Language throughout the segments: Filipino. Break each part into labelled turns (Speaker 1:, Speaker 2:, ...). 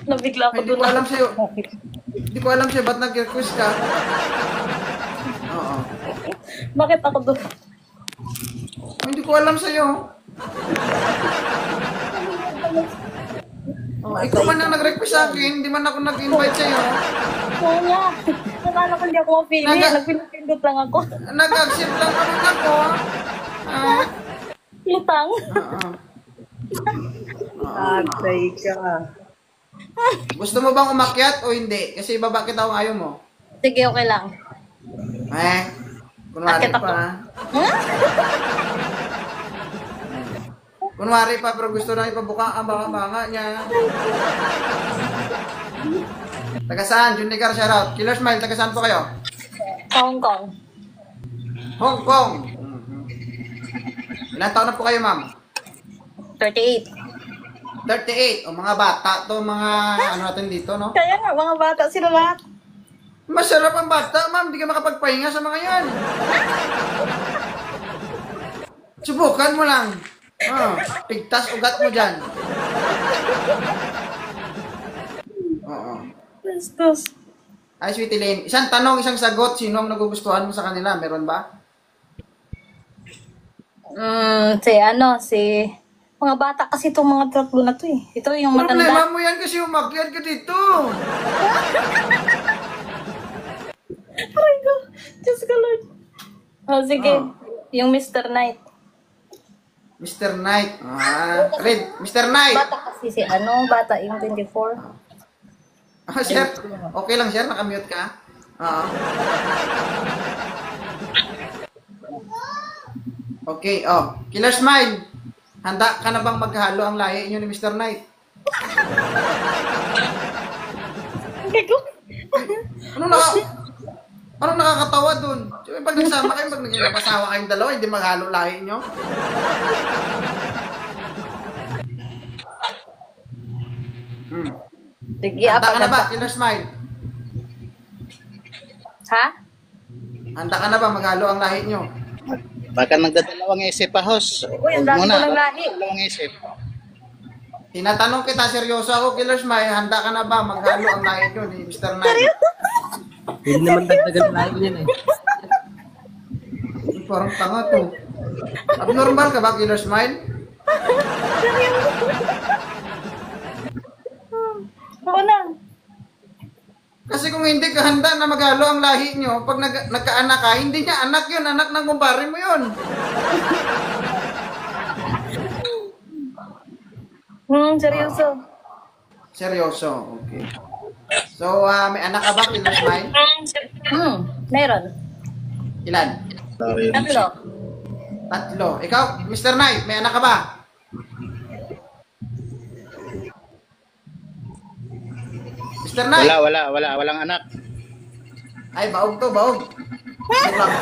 Speaker 1: Nabigla ko
Speaker 2: Hindi
Speaker 1: doon.
Speaker 2: ko alam sa'yo. Hindi ko alam sa'yo, ba't nag-request ka? Oo.
Speaker 1: Bakit ako doon?
Speaker 2: Hindi ko alam sa'yo. Oh, ikaw man ang nag-request sa akin, hindi man ako nag-invite sa'yo.
Speaker 1: Oo nga. Nakala ko hindi ako mapili. Nagpindot lang ako.
Speaker 2: Nag-accept lang naman ako. Ah,
Speaker 1: Lutang.
Speaker 2: oo.
Speaker 3: Atay ka.
Speaker 2: Gusto mo bang umakyat o hindi? Kasi ibaba kita kung ayaw mo.
Speaker 1: Sige, okay lang.
Speaker 2: Kunwari
Speaker 1: Akit ako.
Speaker 2: pa. Kunwari pa, pero gusto na ipabuka ang baka-baka niya. Taga saan? Junicar, shoutout. Killer Smile, taga saan po kayo?
Speaker 1: Hong Kong.
Speaker 2: Hong Kong. Ilan taon na po kayo, ma'am?
Speaker 1: 38.
Speaker 2: 38. O mga bata to, mga ano natin dito, no?
Speaker 1: Kaya nga, mga bata sila lahat.
Speaker 2: Masarap ang bata, ma'am. Hindi ka makapagpahinga sa mga yan. Subukan mo lang. Pigtas ugat mo dyan. Oo.
Speaker 1: Bastos.
Speaker 2: Ay, Sweetie Lane. Isang tanong, isang sagot. Sino ang nagugustuhan mo sa kanila? Meron ba?
Speaker 1: Si mga bata kasi itong mga tatlo na to eh. Ito yung matanda.
Speaker 2: Problema mo yan kasi umakyat ka dito.
Speaker 1: Aray ko. Diyos ko Lord. Sige. Yung Mr. Knight.
Speaker 2: Mr. Knight. Red. Mr. Knight.
Speaker 1: Bata kasi bata yung 24.
Speaker 2: Sir. Okay lang, sir. Nakamute ka. Okay, Killer Smile. Handa ka na bang maghalo ang lahi inyo ni Mr. Knight?
Speaker 1: Okay ko.
Speaker 2: Ano nakakatawa dun? Pag nagsama kayo, pag nagpasawa kayong dalawa, hindi maghalo lahi inyo?
Speaker 1: Sige,
Speaker 2: Handa ka na ba, Killer Smile?
Speaker 1: Ha?
Speaker 2: Handa ka na ba maghalo ang lahi nyo?
Speaker 3: Baka magdadalawang isip pa, host.
Speaker 1: Uy, ang dami ko ng lahi.
Speaker 3: Dalawang isip.
Speaker 2: Tinatanong kita, seryoso ako, Killer Smile, handa ka na ba maghalo ang lahi nyo ni Mr. Knight?
Speaker 4: Hindi naman dagdagan lahat yan eh.
Speaker 2: Parang tanga to. Abnormal ka ba, Killer Smile?
Speaker 1: Oo na.
Speaker 2: Kasi kung hindi ka handa na maghalo ang lahi nyo, pag nagkaanak ka, hindi niya anak yun, anak ng kumpare mo yun.
Speaker 1: Seryoso.
Speaker 2: Seryoso, okay. So, may anak ka ba, Killer Smile?
Speaker 1: Meron.
Speaker 2: Ilan?
Speaker 1: Tatlo.
Speaker 2: Tatlo. Ikaw, Mr. Knight, may anak ka ba? Mr. Knight?
Speaker 3: Walang anak.
Speaker 2: Ay, baog to, baog. Joke lang.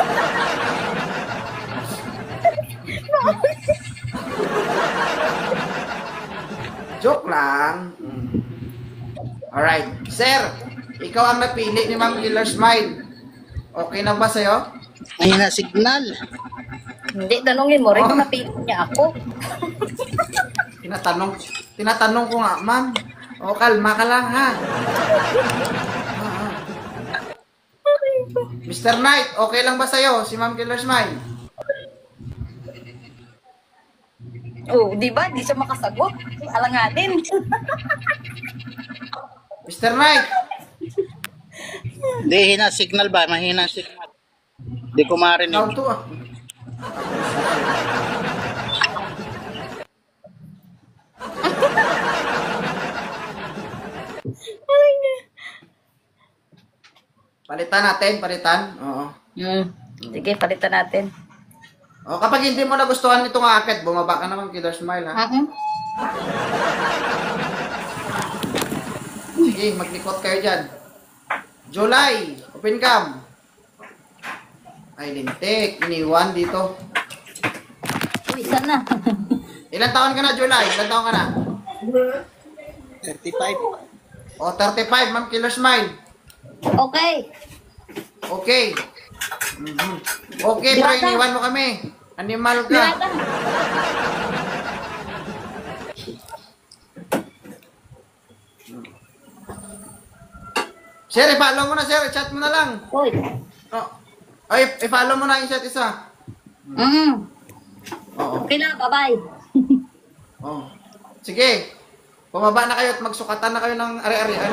Speaker 2: Joke lang. Alright. Sir, ikaw ang napili ni Ma'am Killer Smile. Okay na ba sa'yo?
Speaker 3: Ayun na, signal.
Speaker 1: Hindi, tanungin mo rin kung napili niya ako.
Speaker 2: Tinatanong ko nga, ma'am. Kalma ka lang, ha? Mr. Knight, okay lang ba sa'yo si Ma'am Killer Smile?
Speaker 1: Di ba? Di siya makasagot. Alanganin.
Speaker 2: Mr. Knight,
Speaker 3: Hindi, hina signal ba? Mahina signal. Hindi ko marinig.
Speaker 2: ikaw to, Palitan. Oo.
Speaker 1: Sige, palitan natin.
Speaker 2: Kapag hindi mo nagustuhan itong akit, bumaba ka naman, Killer Smile, ha? Sige, maglikot kayo dyan. July, open cam. Ay, lintik. Iniwan dito.
Speaker 1: Uy, sana.
Speaker 2: Ilan taon ka na, July? Ilan taon ka na?
Speaker 3: 35.
Speaker 2: 35, Ma'am Killer Smile.
Speaker 1: Okay.
Speaker 2: Okay. Okay, pero iniwan mo kami. Animal ka.
Speaker 1: Birata.
Speaker 2: Sir, i-follow mo na, sir. I-chat mo na lang.
Speaker 5: Uy.
Speaker 2: Oh. Ay, i-follow mo na yung isa't isa. Oo.
Speaker 5: Okay na, bye-bye.
Speaker 2: Oh. Sige. Bumaba na kayo at magsukatan na kayo ng ari-arian.